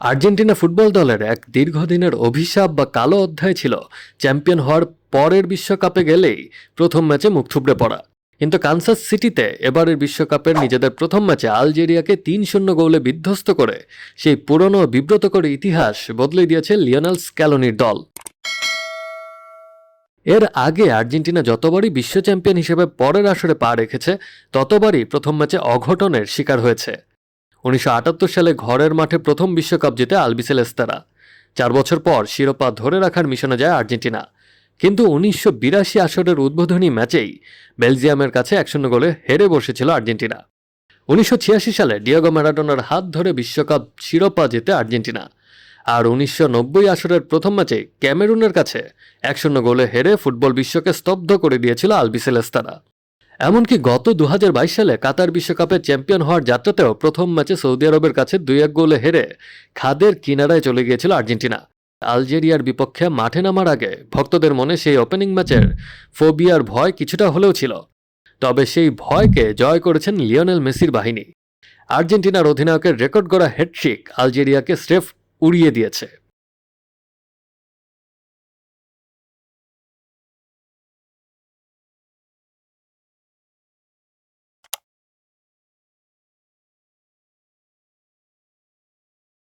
Argentina football দলের এক দীর্ঘদিনের অভিশাপ বা কালো অধ্যায় ছিল চ্যাম্পিয়ন হওয়ার পরের বিশ্বকাপে গেলেই প্রথম ম্যাচে মুখ থুবড়ে পড়া। কিন্তু কানসাস সিটিতে এবারের বিশ্বকাপের নিজেদের প্রথম ম্যাচে আলজেরিয়াকে ৩-০ গোলে বিধ্বস্ত করে সেই পুরনো বিব্রতকর ইতিহাস বদলে দিয়েছে লিওনেল স্ক্যালোনির দল। এর আগে আর্জেন্টিনা যতবারই বিশ্ব চ্যাম্পিয়ন হিসেবে পরের আসরে পা রেখেছে, ততবারই প্রথম ম্যাচে অঘটনের শিকার হয়েছে। ১৯৭৮ সালে ঘরের মাঠে প্রথম বিশ্বকাপ জিতে আলবিসেলেস্তারা। ৪ বছর পর শিরোপা ধরে রাখার মিশনে যায় আর্জেন্টিনা। কিন্তু ১৯৮২ আসরের উদ্বোধনী ম্যাচেই বেলজিয়ামের কাছে ১-০ গোলে হেরে বসেছিল আর্জেন্টিনা। ১৯৮৬ সালে ডিয়েগো ম্যারাডোনার হাত ধরে বিশ্বকাপ শিরোপা জেতে আর্জেন্টিনা। আর ১৯৯০ আসরের প্রথম ম্যাচে ক্যামেরুনের কাছে ১-০ গোলে হেরে ফুটবল বিশ্বকে স্তব্ধ করে দিয়েছিল আলবিসেলেস্তারা। এমনকি গত ২০২২ সালে কাতার বিশ্বকাপে চ্যাম্পিয়ন হওয়ার যাত্রাতেও প্রথম ম্যাচে সৌদি আরবের কাছে ২-১ গোলে হেরে খাদের কিনারায় চলে গিয়েছিল আর্জেন্টিনা। আলজেরিয়ার বিপক্ষে মাঠে নামার আগে ভক্তদের মনে সেই ওপেনিং ম্যাচের ফোবিয়ার ভয় কিছুটা হলেও ছিল। তবে সেই ভয়কে জয় করেছেন লিওনেল মেসির বাহিনী। আর্জেন্টিনার অধিনায়কের রেকর্ড গড়া হ্যাটট্রিক আলজেরিয়াকে স্রেফ উড়িয়ে দিয়েছে।